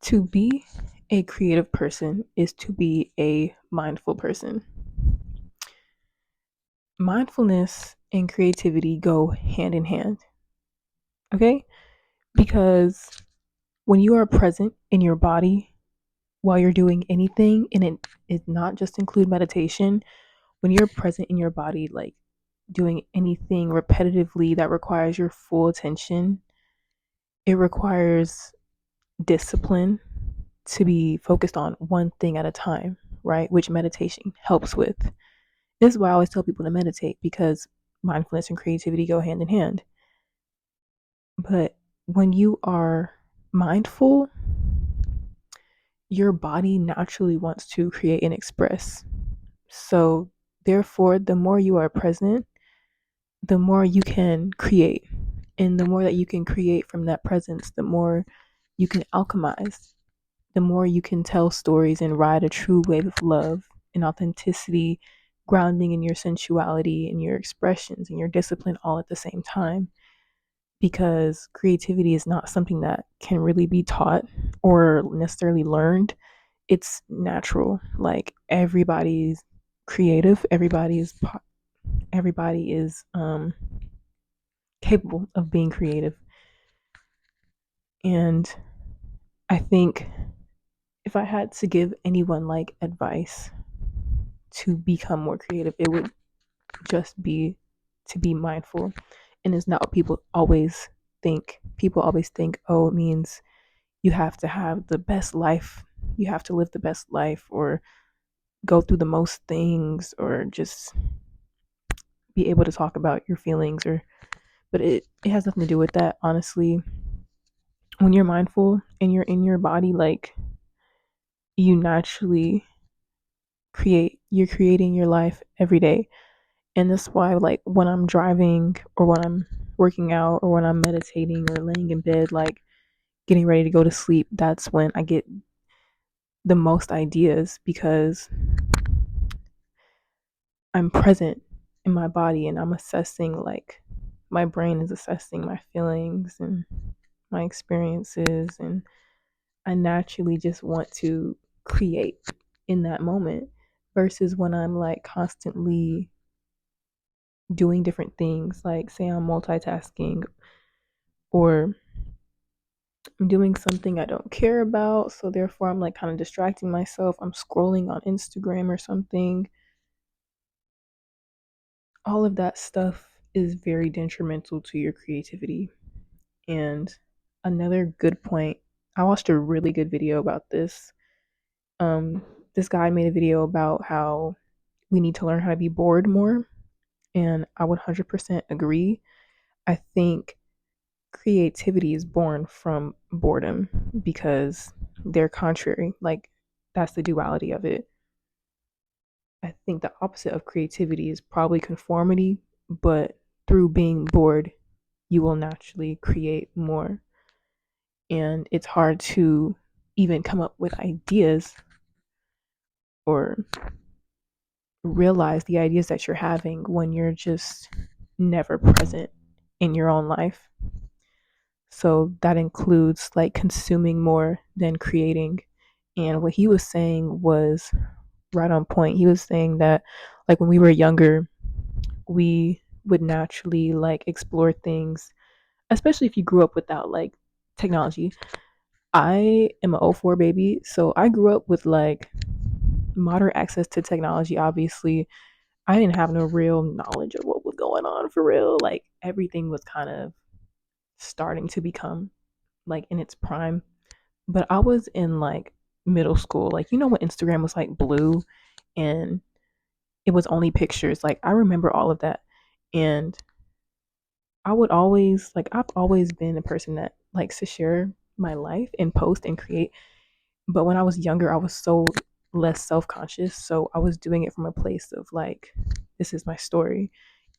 To be a creative person is to be a mindful person. Mindfulness and creativity go hand in hand, okay? Because when you are present in your body while you're doing anything, and it is not just include meditation, when you're present in your body, like doing anything repetitively that requires your full attention, it requires discipline to be focused on one thing at a time, right? Which meditation helps with. This is why I always tell people to meditate because mindfulness and creativity go hand in hand. But when you are mindful, your body naturally wants to create and express. So, therefore, the more you are present, the more you can create. And the more that you can create from that presence, the more you can alchemize, the more you can tell stories and ride a true wave of love and authenticity, grounding in your sensuality and your expressions and your discipline all at the same time. Because creativity is not something that can really be taught or necessarily learned. It's natural. Like everybody's creative, everybody is capable of being creative. And I think if I had to give anyone like advice to become more creative, it would just be to be mindful. And it's not what people always think. People always think, oh, it means you have to have the best life, you have to live the best life, or go through the most things, or just be able to talk about your feelings. Or, but it has nothing to do with that, honestly. When you're mindful and you're in your body, like you naturally you're creating your life every day. And that's why, like, when I'm driving or when I'm working out or when I'm meditating or laying in bed, like getting ready to go to sleep, that's when I get the most ideas because I'm present in my body and I'm assessing, like, my brain is assessing my feelings and my experiences. And I naturally just want to create in that moment versus when I'm like constantly doing different things, like say I'm multitasking or I'm doing something I don't care about. So therefore, I'm like kind of distracting myself. I'm scrolling on Instagram or something. All of that stuff is very detrimental to your creativity. And another good point, I watched a really good video about this. This guy made a video about how we need to learn how to be bored more. And I would 100% agree. I think creativity is born from boredom because they're contrary. Like, that's the duality of it. I think the opposite of creativity is probably conformity, but through being bored, you will naturally create more. And it's hard to even come up with ideas or realize the ideas that you're having when you're just never present in your own life. So that includes like consuming more than creating. And what he was saying was right on point. He was saying that like when we were younger, we would naturally like explore things, especially if you grew up without like technology. I am an '04 baby, so I grew up with like moderate access to technology. Obviously, I didn't have no real knowledge of what was going on for real. Like everything was kind of starting to become like in its prime. But I was in like middle school. Like, you know, when Instagram was like blue and it was only pictures. Like, I remember all of that. And I would always, like, I've always been a person that likes to share my life and post and create. But when I was younger, I was so less self conscious. So I was doing it from a place of like, this is my story.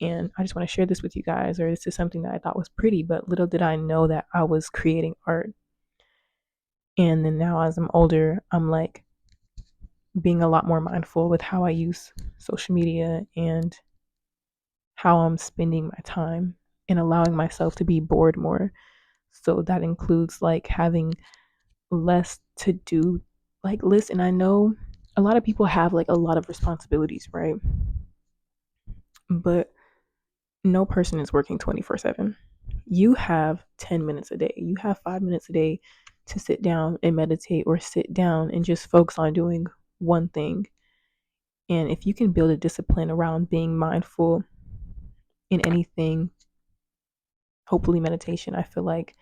And I just want to share this with you guys, or this is something that I thought was pretty. But little did I know that I was creating art. And then now, as I'm older, I'm like being a lot more mindful with how I use social media and how I'm spending my time and allowing myself to be bored more. So that includes like having less to do like list. And I know a lot of people have like a lot of responsibilities, right? But no person is working 24/7. You have 10 minutes a day. You have 5 minutes a day to sit down and meditate, or sit down and just focus on doing one thing. And if you can build a discipline around being mindful in anything, hopefully meditation, I feel like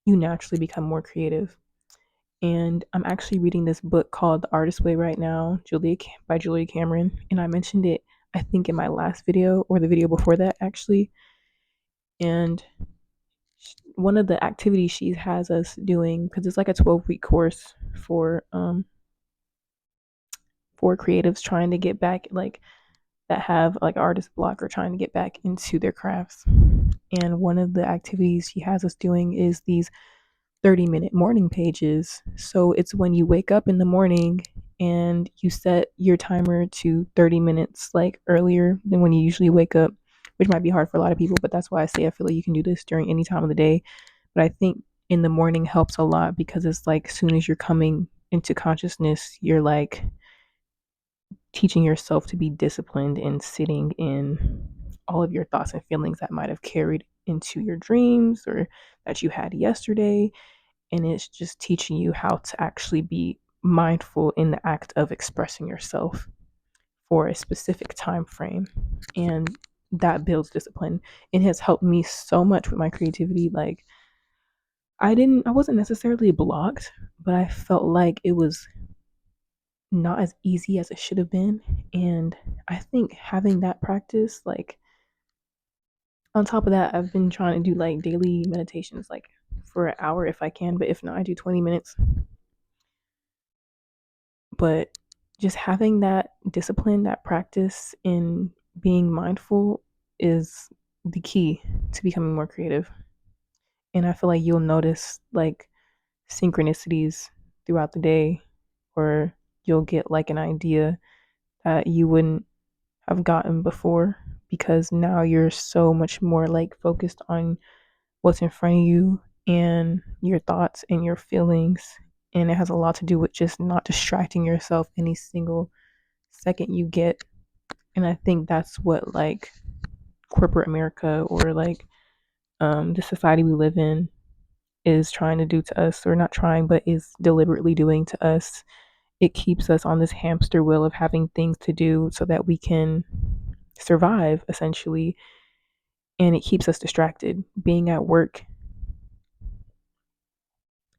you naturally become more creative. And I'm actually reading this book called The Artist Way right now, by Julia Cameron. And I mentioned it, I think, in my last video or the video before that, actually. And one of the activities she has us doing, because it's like a 12-week course for creatives trying to get back, like that have like artist block or trying to get back into their crafts. And one of the activities she has us doing is these 30-minute morning pages. So it's when you wake up in the morning and you set your timer to 30 minutes like earlier than when you usually wake up, which might be hard for a lot of people, but that's why I say I feel like you can do this during any time of the day. But I think in the morning helps a lot, because it's like as soon as you're coming into consciousness, you're like teaching yourself to be disciplined in sitting in all of your thoughts and feelings that might have carried into your dreams or that you had yesterday. And it's just teaching you how to actually be mindful in the act of expressing yourself for a specific time frame. And that builds discipline. It has helped me so much with my creativity. Like I wasn't necessarily blocked, but I felt like it was not as easy as it should have been. And I think having that practice, like on top of that, I've been trying to do like daily meditations, like for an hour if I can, but if not, I do 20 minutes. But just having that discipline, that practice in being mindful is the key to becoming more creative. And I feel like you'll notice like synchronicities throughout the day, or you'll get like an idea that you wouldn't have gotten before, because now you're so much more like focused on what's in front of you and your thoughts and your feelings. And it has a lot to do with just not distracting yourself any single second you get. And I think that's what like corporate America, or like the society we live in, is trying to do to us, or not trying, but is deliberately doing to us. It keeps us on this hamster wheel of having things to do so that we can survive, essentially. And it keeps us distracted. Being at work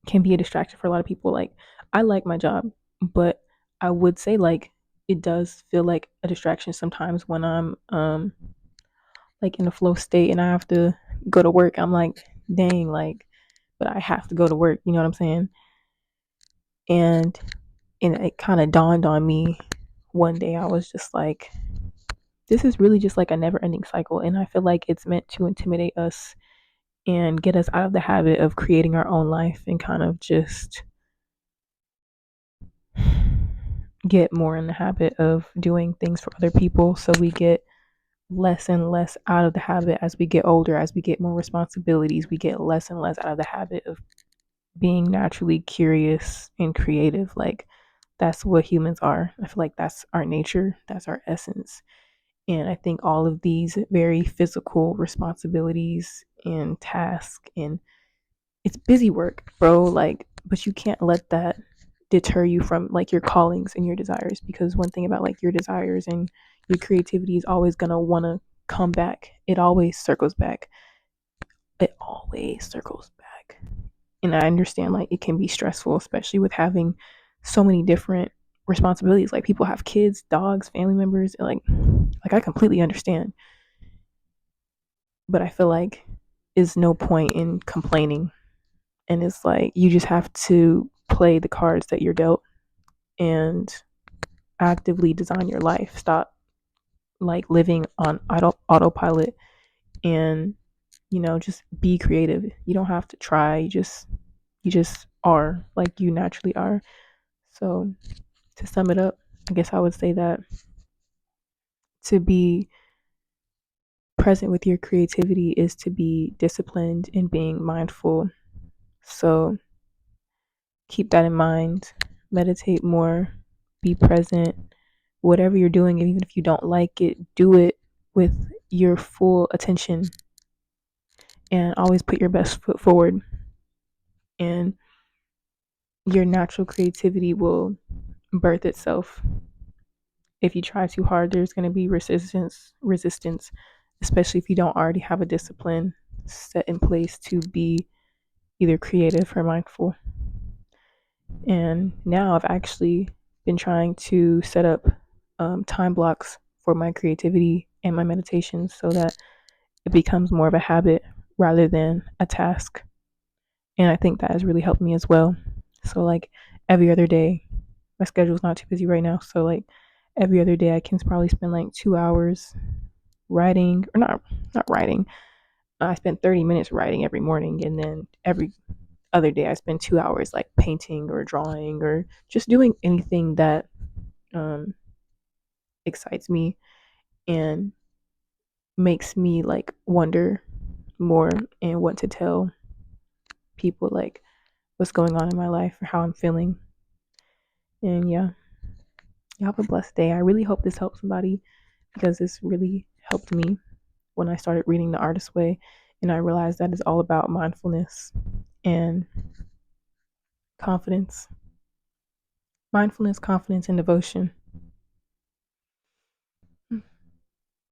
can be a distraction for a lot of people. Like, I like my job, but I would say like it does feel like a distraction sometimes when I'm like in a flow state and I have to go to work. I'm like, dang, like, but I have to go to work. You know what I'm saying? And and it kind of dawned on me one day. I was just like, this is really just like a never-ending cycle, and I feel like it's meant to intimidate us and get us out of the habit of creating our own life, and kind of just get more in the habit of doing things for other people, so we get less and less out of the habit as we get older, as we get more responsibilities. We get less and less out of the habit of being naturally curious and creative. Like, that's what humans are. I feel like that's our nature, that's our essence. And I think all of these very physical responsibilities and tasks, and it's busy work, bro. Like, but you can't let that deter you from like your callings and your desires, because one thing about like your desires and your creativity is always gonna wanna come back. It always circles back. It always circles back. And I understand like it can be stressful, especially with having so many different responsibilities. Like people have kids, dogs, family members, like I completely understand. But I feel like is no point in complaining. And it's like you just have to play the cards that you're dealt and actively design your life. Stop like living on autopilot, and just be creative. You don't have to try. You just are, like you naturally are. So to sum it up, I guess I would say that to be present with your creativity is to be disciplined and being mindful. So keep that in mind. Meditate more, be present. Whatever you're doing, even if you don't like it, do it with your full attention and always put your best foot forward. And your natural creativity will birth itself. If you try too hard, there's going to be resistance, especially if you don't already have a discipline set in place to be either creative or mindful. And now I've actually been trying to set up time blocks for my creativity and my meditation so that it becomes more of a habit rather than a task. And I think that has really helped me as well. So, like, every other day, my schedule's not too busy right now. So, like, every other day, I can probably spend like 2 hours writing, or not writing. I spend 30 minutes writing every morning, and then every other day, I spend 2 hours like painting or drawing or just doing anything that um, excites me and makes me like wonder more and want to tell people like what's going on in my life or how I'm feeling. And yeah, you have a blessed day. I really hope this helps somebody because this really helped me when I started reading The Artist's Way, and I realized that it's all about mindfulness and confidence. Mindfulness, confidence, and devotion.